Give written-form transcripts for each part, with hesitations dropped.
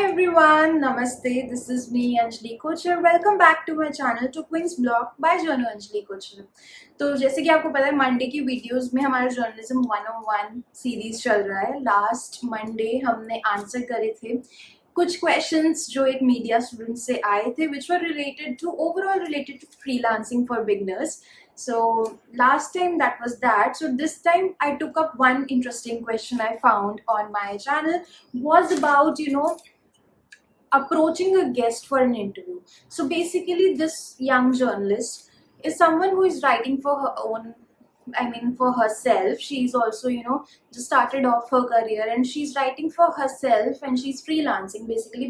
everyone, Namaste. This is me Anjali Kochar. Welcome back to my channel to Queen's Blog by Journal Anjali Kochar. तो जैसे कि आपको पता है Monday की वीडियोस में हमारा जर्नलिज्म 101 सीरीज चल रहा है. लास्ट मंडे हमने आंसर करे थे कुछ क्वेश्चंस जो एक मीडिया स्टूडेंट से आए थे which were related to overall related to freelancing for beginners. So last time that was that. So this time I took up one interesting question I found on my channel was about approaching a guest for an interview. So basically this young journalist is someone who is writing for her own, for herself. She's also just started off her career and she's writing for herself and she's freelancing, basically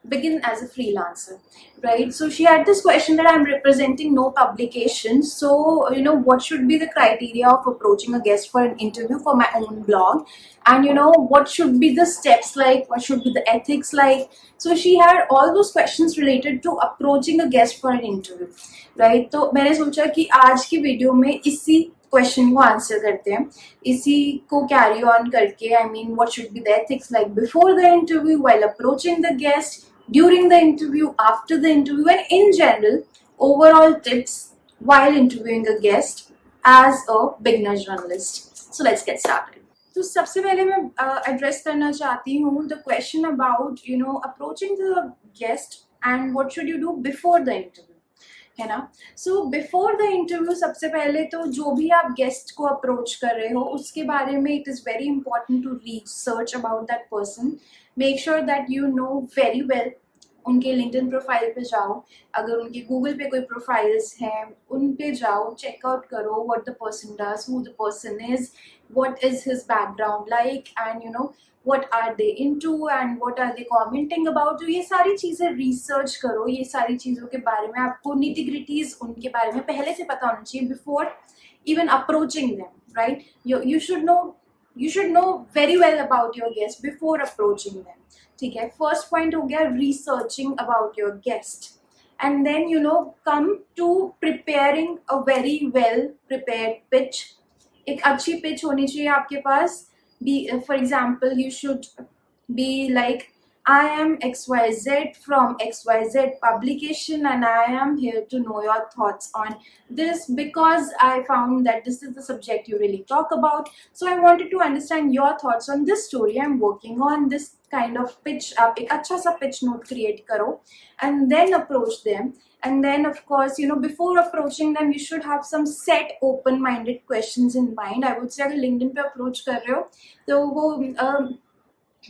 begin as a freelancer, right? So she had this question that I'm representing no publication, so what should be the criteria of approaching a guest for an interview for my own blog, and what should be the steps like, what should be the ethics like. So she had all those questions related to approaching a guest for an interview, right? तो मैंने सोचा कि आज की video में इसी question को answer करते हैं, इसी को कैरी ऑन करके what should be the ethics like before the interview, while approaching the guest, during the interview, after the interview, and in general overall tips while interviewing a guest as a beginner journalist. So let's get started. तो सबसे पहले मैं address करना चाहती हूँ the question about approaching the guest and what should you do before the interview, है ना. So before the interview सबसे पहले तो जो भी आप गेस्ट को अप्रोच कर रहे हो उसके बारे में it is very important to research about that person. Make sure that you know very well. उनके लिंक्डइन प्रोफाइल पे जाओ, अगर उनके गूगल पे कोई प्रोफाइल्स हैं उन पे जाओ, चेकआउट करो what the person does, who the person is, what is his background like, and what are they into and what are they commenting about. तो ये सारी चीज़ें रिसर्च करो, ये सारी चीज़ों के बारे में आपको निटिग्रिटीज उनके बारे में पहले से पता होना चाहिए before even approaching them, right. you should know very well about your guest before approaching them. ठीक है, फर्स्ट पॉइंट हो गया researching about your guest. and then come to preparing a very well prepared pitch. एक अच्छी pitch होनी चाहिए आपके पास. Be for example you should be like, I am XYZ from XYZ publication and I am here to know your thoughts on this because I found that this is the subject you really talk about. So I wanted to understand your thoughts on this story. I'm working on this kind of pitch. आप एक अच्छा सा pitch note create करो and then approach them. And then of course before approaching them you should have some set open-minded questions in mind. I would say अगर LinkedIn पे approach कर रहे हो तो वो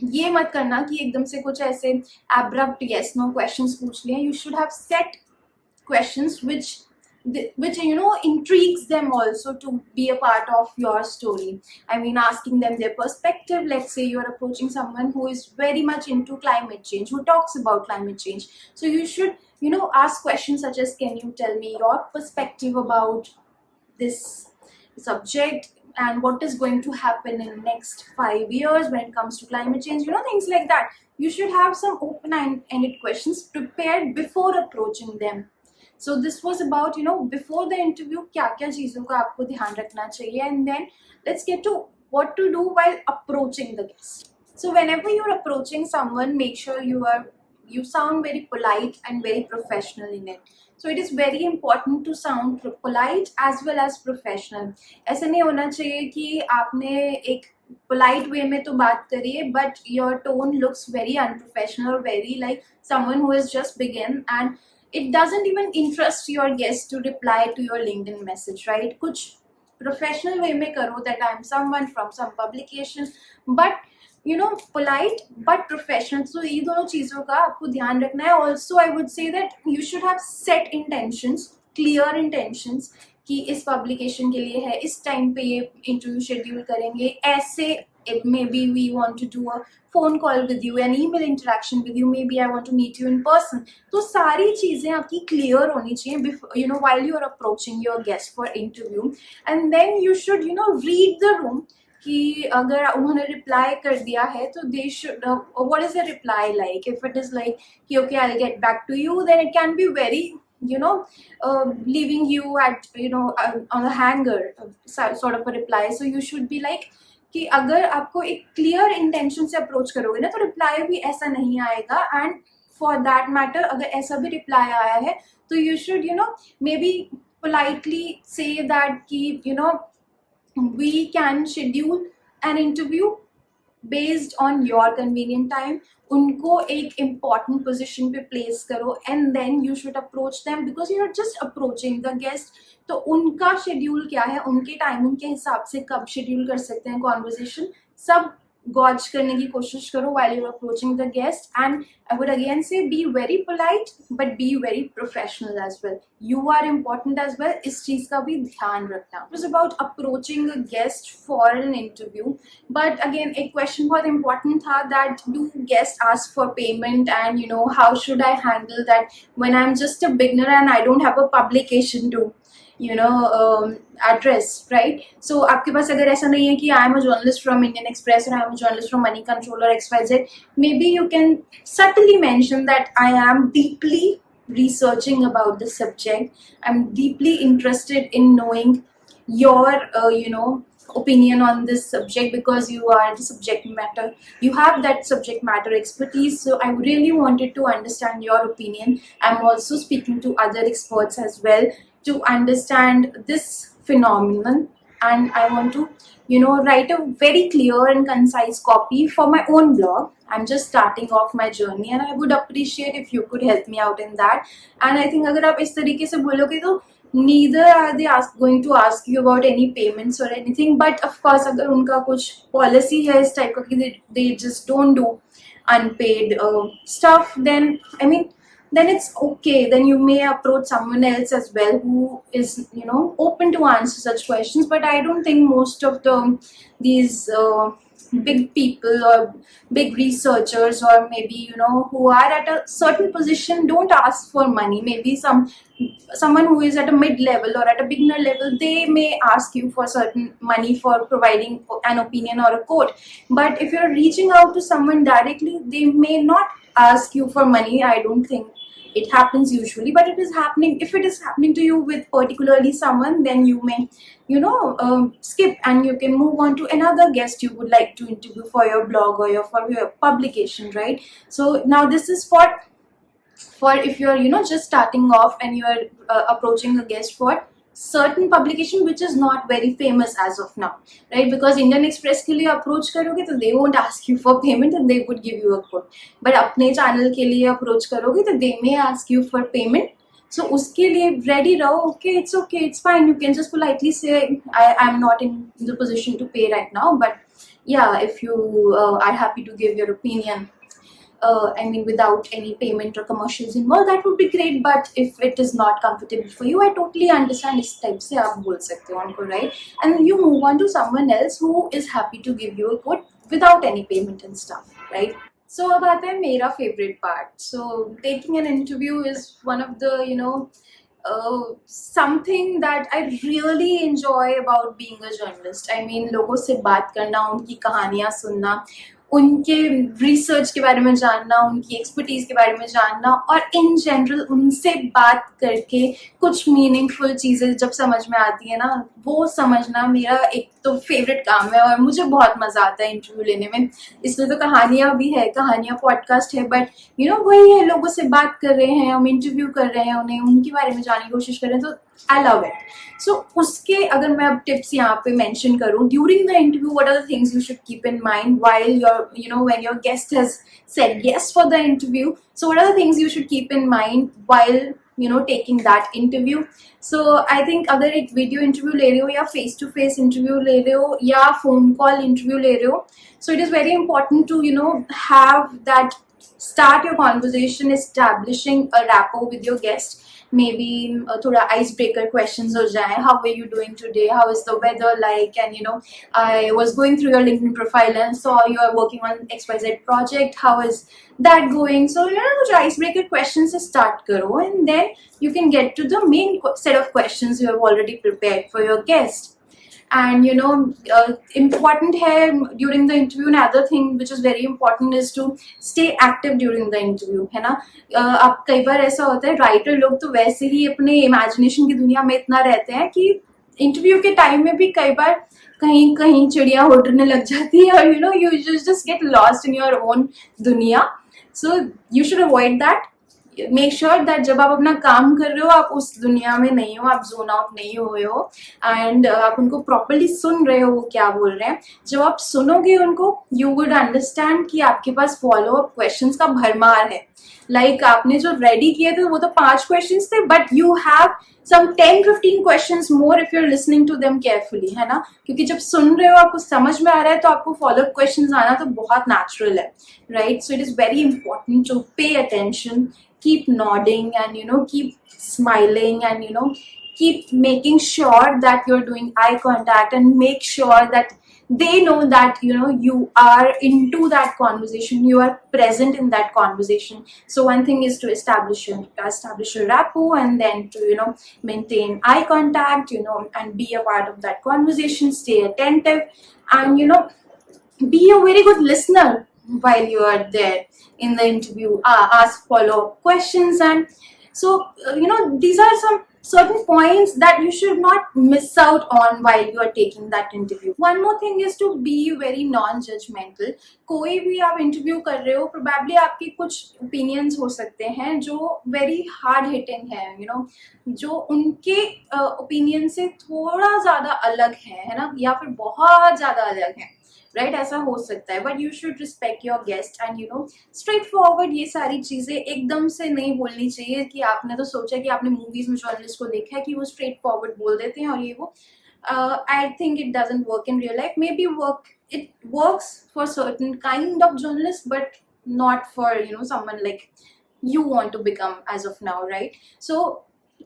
ये मत करना कि एकदम से कुछ ऐसे एब्रप्ट येस नो क्वेश्चंस पूछ लिए. You should have set questions which intrigues them also to be a part of your story. Asking them their perspective. Let's say you're approaching someone who is very much into climate change, who talks about climate change. So you should ask questions such as, can you tell me your perspective about this subject and what is going to happen in the next 5 years when it comes to climate change, things like that. You should have some open-ended questions prepared before approaching them. So this was about before the interview क्या चीज़ों का आपको ध्यान रखना चाहिए. And then let's get to what to do while approaching the guest. So whenever you're approaching someone, make sure you sound very polite and very professional in it. So it is very important to sound polite as well as professional. ऐसा नहीं होना चाहिए कि आपने एक polite way में तो बात करी है but your tone looks very unprofessional or very like someone who has just begun and it doesn't even interest your guest to reply to your LinkedIn message, right? कुछ professional way में करो that I am someone from some publication, but polite but professional. So ये दोनों चीज़ों का आपको ध्यान रखना है. Also I would say that you should have set intentions, clear intentions कि इस publication के लिए है, इस time पे ये interview schedule करेंगे, ऐसे it maybe we want to do a phone call with you, an email interaction with you, maybe I want to meet you in person. तो सारी चीज़ें आपकी clear होनी चाहिए before while you are approaching your guest for interview. And then you should read the room कि अगर उन्होंने reply कर दिया है तो they should what is the reply like. If it is like कि okay I will get back to you, then it can be very leaving you at on a hanger sort of a reply. So you should be like कि अगर आपको एक clear intention से approach करोगे ना तो reply भी ऐसा नहीं आएगा. एंड फॉर दैट मैटर अगर ऐसा भी रिप्लाई आया है तो you should may be politely say that ki we can schedule an interview based on your convenient time. उनको एक important position पे place करो and then you should approach them because you are just approaching the guest. तो उनका schedule क्या है, उनके timing के हिसाब से कब schedule कर सकते हैं conversation, सब gauge करने की कोशिश करो while you're approaching the guest. And I would again say be very polite but be very professional as well. You are important as well. इस चीज का भी ध्यान रखना. It was about approaching a guest for an interview. But again, एक question बहुत important था that do guests ask for payment and how should I handle that when I'm just a beginner and I don't have a publication to address, right? So आपके पास अगर ऐसा नहीं है कि I am a journalist from Indian Express or I am a journalist from Money Control or XYZ, maybe you can subtly mention that I am deeply researching about the subject. I'm deeply interested in knowing your opinion on this subject because you are the subject matter, you have that subject matter expertise, so I really wanted to understand your opinion. I'm also speaking to other experts as well to understand this phenomenon, and I want to write a very clear and concise copy for my own blog. I'm just starting off my journey and I would appreciate if you could help me out in that. And I think अगर आप इस तरीके से बोलोगे तो neither are they going to ask you about any payments or anything, but of course अगर उनका कुछ policy है इस type का कि they just don't do unpaid stuff, then I mean then it's okay, then you may approach someone else as well who is open to answer such questions. But I don't think most of these big people or big researchers or maybe who are at a certain position don't ask for money. Maybe someone who is at a mid level or at a beginner level, they may ask you for certain money for providing an opinion or a quote. But if you're reaching out to someone directly, they may not ask you for money. I don't think it happens usually, but if it is happening to you with particularly someone, then you may skip and you can move on to another guest you would like to interview for your blog or for your publication, right? So now this is for if you're just starting off and you're approaching a guest for certain publication which is not very famous as of now, right? Because Indian Express के लिए approach करोगे तो they won't ask you for payment and they would give you a quote. But अपने channel के लिए approach करोगे तो they may ask you for payment. So उसके लिए ready रहो. Okay, it's fine. You can just politely say I'm not in the position to pay right now, but yeah, if you are happy to give your opinion, I mean without any payment or commercials involved, that would be great. But if it is not comfortable for you, I totally understand. इस type से आप बोल सकते हो उनको, right? And you move on to someone else who is happy to give you a quote without any payment and stuff, right? So अब आता है मेरा favorite part. So taking an interview is one of the something that I really enjoy about being a journalist. I mean लोगों से बात करना, उनकी कहानियाँ सुनना, उनके रिसर्च के बारे में जानना, उनकी एक्सपर्टीज के बारे में जानना, और इन जनरल उनसे बात करके कुछ मीनिंगफुल चीज़ें जब समझ में आती है ना, वो समझना मेरा एक तो फेवरेट काम है और मुझे बहुत मज़ा आता है इंटरव्यू लेने में. इसलिए तो कहानियाँ भी है, कहानियाँ पॉडकास्ट है, बट वही है, लोगों से बात कर रहे हैं हम, इंटरव्यू कर रहे हैं उन्हें, उनके बारे में जानने की कोशिश कर रहे हैं, तो आई लव इट. सो उसके अगर मैं अब टिप्स यहाँ पे मेंशन करूँ, during the interview what are the things you should keep in mind while your when your guest has said yes for the interview. So what are the things you should keep in mind while taking that interview? So I think अगर एक video interview ले रहे हो या face to face interview ले रहे हो या फोन कॉल इंटरव्यू ले रहे हो, so it is very important to have that, start your conversation establishing a rapport with your guest. Maybe थोड़ा ice breaker questions हो जाए. How are you doing today? How is the weather like? And I was going through your LinkedIn profile and saw you are working on XYZ project. How is that going? So कुछ ice breaker questions से start करो, and then you can get to the main set of questions you have already prepared for your guest. And important है during the interview, another thing which is very important is to stay active during the interview, है ना. अब कई बार ऐसा होता है, writer लोग तो वैसे ही अपने इमेजिनेशन की दुनिया में इतना रहते हैं कि इंटरव्यू के टाइम में भी कई बार कहीं कहीं चिड़िया उड़ने लग जाती है, और you just get lost in your own दुनिया. So you should avoid that. Make sure that जब आप अपना काम कर रहे हो आप उस दुनिया में नहीं हो, आप जोन आउट नहीं हुए हो, एंड आप उनको प्रॉपरली सुन रहे हो वो क्या बोल रहे हैं. जब आप सुनोगे उनको, यू वुड अंडरस्टैंड कि आपके पास फॉलो अप क्वेश्चंस का भरमार है. लाइक आपने जो रेडी किए थे वो तो 5 क्वेश्चंस थे, but you have some 10-15 questions more if you're listening to them carefully, है ना. क्योंकि जब सुन रहे हो आपको समझ में आ रहा है तो आपको फॉलो अप क्वेश्चंस आना तो बहुत नेचुरल है, right. So it is very important to pay attention, keep nodding, and keep smiling, and keep making sure that you're doing eye contact, and make sure that they know that you are into that conversation, you are present in that conversation. So one thing is to establish a rapport, and then to maintain eye contact, and be a part of that conversation, stay attentive, and be a very good listener while you are there in the interview. Ask follow-up questions, and so these are some certain points that you should not miss out on while you are taking that interview. One more thing is to be very non-judgmental. कोई भी आप interview कर रहे हो, probably आपके कुछ opinions हो सकते हैं जो वेरी हार्ड हिटिंग है, जो उनके ओपिनियन से थोड़ा ज्यादा अलग है ना, या फिर बहुत ज्यादा अलग है, राइट. ऐसा हो सकता है, but you should respect your guest, and straight forward ये सारी चीजें एकदम से नहीं बोलनी चाहिए कि आपने तो सोचा कि आपने मूवीज में जर्नलिस्ट को देखा है कि वो स्ट्रेट फॉरवर्ड बोल देते हैं और ये वो. I think it doesn't work in real life. Maybe it works for certain kind of journalists, but not for someone like you want to become as of now, right? So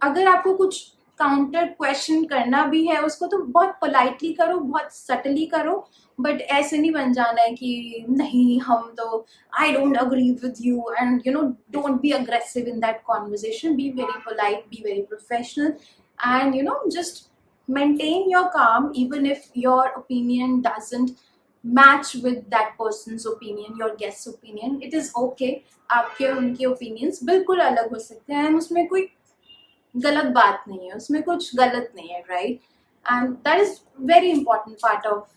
अगर आपको कुछ counter question करना भी है उसको तो बहुत politely करो, बहुत सटली करो, बट ऐसे नहीं बन जाना है कि नहीं हम तो I don't agree with you, and don't be aggressive in that conversation. Be very polite, be very professional, and just maintain your calm even if your opinion doesn't match with that person's opinion, your guest's opinion. It is okay. आपके और उनके opinions बिल्कुल अलग हो सकते हैं, उसमें कोई गलत बात नहीं है, उसमें कुछ गलत नहीं है, right. And that is very important part of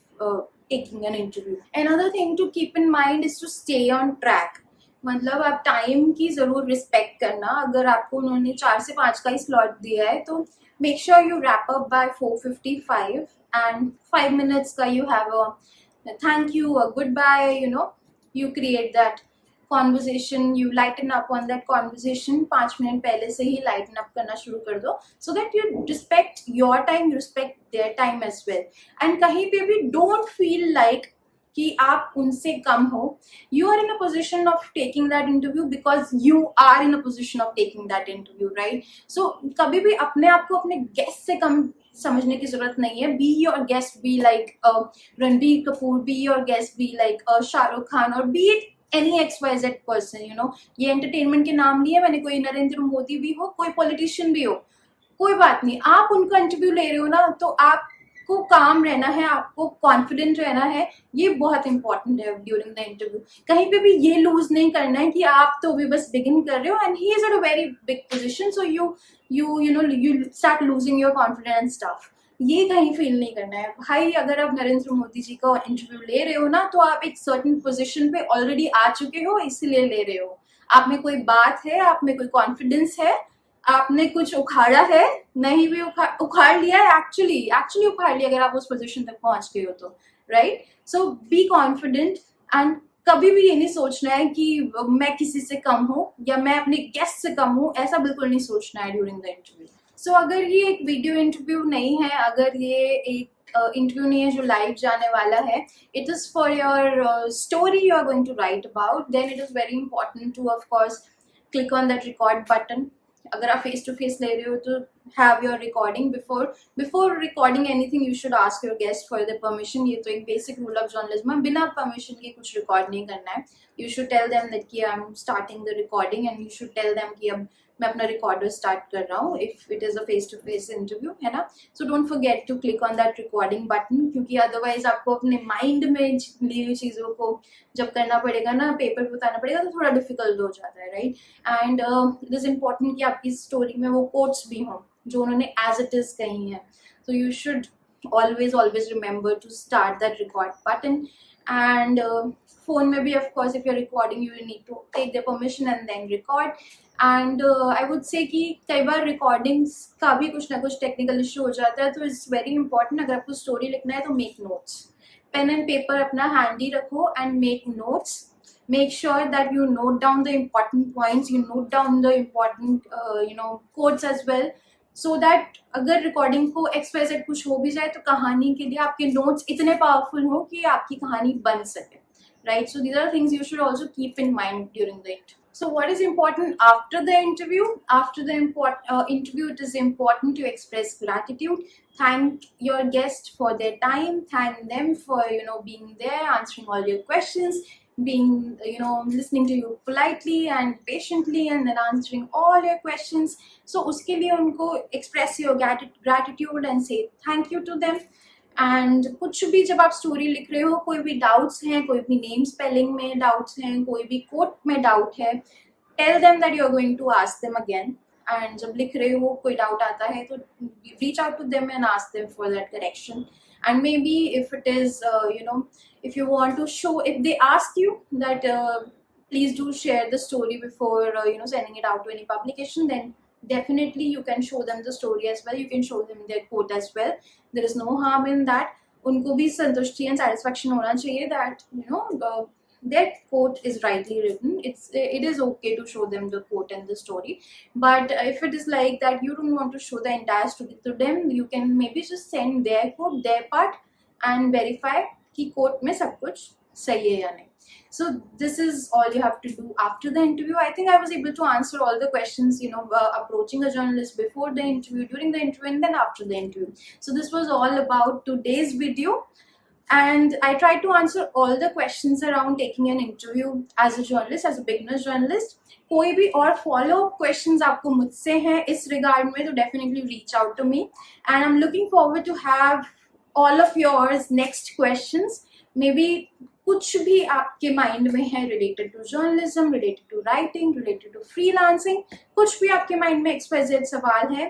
taking an interview. Another thing to keep in mind is to stay on track. मतलब आप टाइम की जरूर रिस्पेक्ट करना. अगर आपको उन्होंने 4 से 5 का ही स्लॉट दिया है तो make sure you wrap up by 4:55, and 5 minutes का you have a thank you, a goodbye, you create that conversation, you lighten up on that conversation. 5 minute पहले से ही lighten up करना शुरू कर दो, so that you respect your time, you respect their time as well. And कहीं पे भी don't feel like कि आप उनसे कम हो. You are in a position of taking that interview because you are in a position of taking that interview, right? So कभी भी अपने आप को अपने guest से कम समझने की जरूरत नहीं है. Be your guest, be like Ranbir Kapoor, be your guest, be like Shahrukh Khan, or be it any XYZ person. ये एंटरटेनमेंट के नाम लिए मैंने, कोई नरेंद्र मोदी भी हो, कोई पॉलिटिशियन भी हो, कोई बात नहीं. आप उनका इंटरव्यू ले रहे हो ना, तो आपको काम रहना है, आपको कॉन्फिडेंट रहना है. ये बहुत इंपॉर्टेंट है ड्यूरिंग द इंटरव्यू. कहीं पे भी ये लूज नहीं करना है कि आप तो अभी बस बिगिन कर रहे हो and he is at a very big position, so you start losing your confidence and stuff. ये कहीं फील नहीं करना है भाई. अगर आप नरेंद्र मोदी जी का इंटरव्यू ले रहे हो ना, तो आप एक सर्टेन पोजीशन पे ऑलरेडी आ चुके हो, इसलिए ले रहे हो. आप में कोई बात है, आप में कोई कॉन्फिडेंस है, आपने कुछ उखाड़ा है, नहीं भी उखाड़ लिया है, एक्चुअली उखाड़ लिया अगर आप उस पोजीशन तक पहुंच गए हो तो, right. So be confident, and कभी भी ये नहीं सोचना है कि मैं किसी से कम हूँ या मैं अपने गेस्ट से कम हूँ. ऐसा बिल्कुल नहीं सोचना है ड्यूरिंग द इंटरव्यू. सो अगर ये एक वीडियो इंटरव्यू नहीं है, अगर ये एक इंटरव्यू नहीं है जो लाइव जाने वाला है, it is for your story you are going to write about, then it is very important to of course click on that record button. अगर आप फेस टू फेस ले रहे हो तो have your recording. Before recording anything you should ask your guest for the permission. ये तो एक basic rule of journalism है, बिना परमिशन के कुछ रिकॉर्ड नहीं करना है. You should tell them that कि I am starting the recording, and you should tell them कि अब मैं अपना रिकॉर्डर स्टार्ट कर रहा हूँ if it is a face to face interview, है ना. So don't forget to click on that recording button, क्योंकि अदरवाइज आपको अपने माइंड में ली हुई चीज़ों को जब करना पड़ेगा ना, पेपर पे उतारना पड़ेगा, तो थोड़ा डिफिकल्ट हो जाता है, right. And it is important कि आपकी स्टोरी में वो कोट्स भी हों, जो उन्होंने as it is कही है. So you should always remember to start that record button. And phone में भी of course if you're recording you will need to take the permission and then record. And I would से कि कई बार recordings का भी कुछ ना कुछ टेक्निकल इशू हो जाता है, तो इट्स वेरी इंपॉर्टेंट अगर आपको स्टोरी लिखना है तो make notes, pen and paper अपना हैंडी रखो and make notes. Make sure that you note down the important points, you note down the important quotes as well, so that अगर recording को XYZ कुछ हो भी जाए तो कहानी के लिए आपके नोट्स इतने पावरफुल हो कि आपकी कहानी बन सके. Right, so these are things you should also keep in mind during the interview. So what is important after the interview? After the interview, it is important to express gratitude. Thank your guest for their time. Thank them for being there, answering all your questions, being listening to you politely and patiently, and then answering all your questions. So uske liye unko express your gratitude and say thank you to them. And कुछ भी जब आप story लिख रहे हो, कोई भी doubts हैं, कोई भी नेम स्पेलिंग में डाउट्स हैं, कोई भी कोट में डाउट है, tell them that you are going to ask them again. And जब लिख रहे हो कोई डाउट आता है तो reach out to them and ask them for that correction. And maybe if it is if you want to show, if they ask you that please do share the story before sending it out to any publication, then definitely you can show them the story as well, you can show them their quote as well. There is no harm in that. उनको भी संतुष्टि and satisfaction होना चाहिए that their quote is rightly written. It is okay to show them the quote and the story, but if it is like that you don't want to show the entire story to them, you can maybe just send their quote, their part, and verify कि quote में सब कुछ सही है या नहीं. So this is all you have to do after the interview. I think I was able to answer all the questions, approaching a journalist before the interview, during the interview, and then after the interview. So this was all about today's video. And I tried to answer all the questions around taking an interview as a journalist, as a beginner journalist. कोई भी और follow up questions आपको मुझसे हैं इस regard में, तो definitely reach out to me. And I'm looking forward to have all of yours next questions. Maybe कुछ भी आपके माइंड में है related to journalism, related to writing, related to freelancing, कुछ भी आपके माइंड में XYZ सवाल है,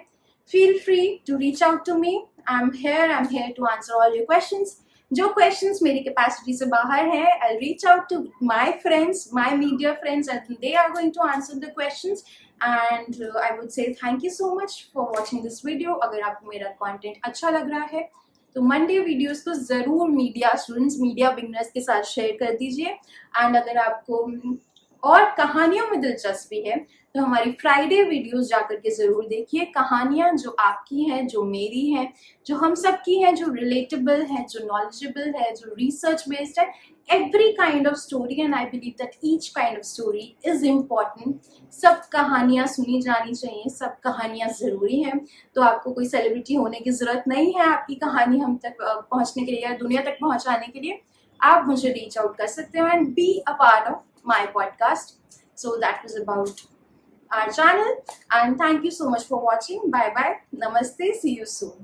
feel free to reach out to me. I am here to answer all your questions. जो क्वेश्चंस मेरी कैपेसिटी से बाहर है, I reach out to my friends, my media friends, and they are going to answer the questions. And I would say thank you so much for watching this video. अगर आपको मेरा content अच्छा लग रहा है तो मंडे वीडियोस को ज़रूर मीडिया स्टूडेंट्स, मीडिया बिगनर्स के साथ शेयर कर दीजिए. एंड अगर आपको और कहानियों में दिलचस्पी है तो हमारी फ्राइडे वीडियोस जाकर के ज़रूर देखिए. कहानियाँ जो आपकी हैं, जो मेरी हैं, जो हम सब की हैं, जो रिलेटेबल है, जो नॉलेजेबल है, जो रिसर्च बेस्ड है, every kind of story, and I believe that each kind of story is important. सब कहानियाँ सुनी जानी चाहिए, सब कहानियाँ ज़रूरी हैं. तो आपको कोई सेलिब्रिटी होने की ज़रूरत नहीं है आपकी कहानी हम तक पहुँचने के लिए या दुनिया तक पहुँचाने के लिए. आप मुझे रीच आउट कर सकते हो and be a part of my podcast. So that was about our channel, and thank you so much for watching. Bye bye, namaste, see you soon.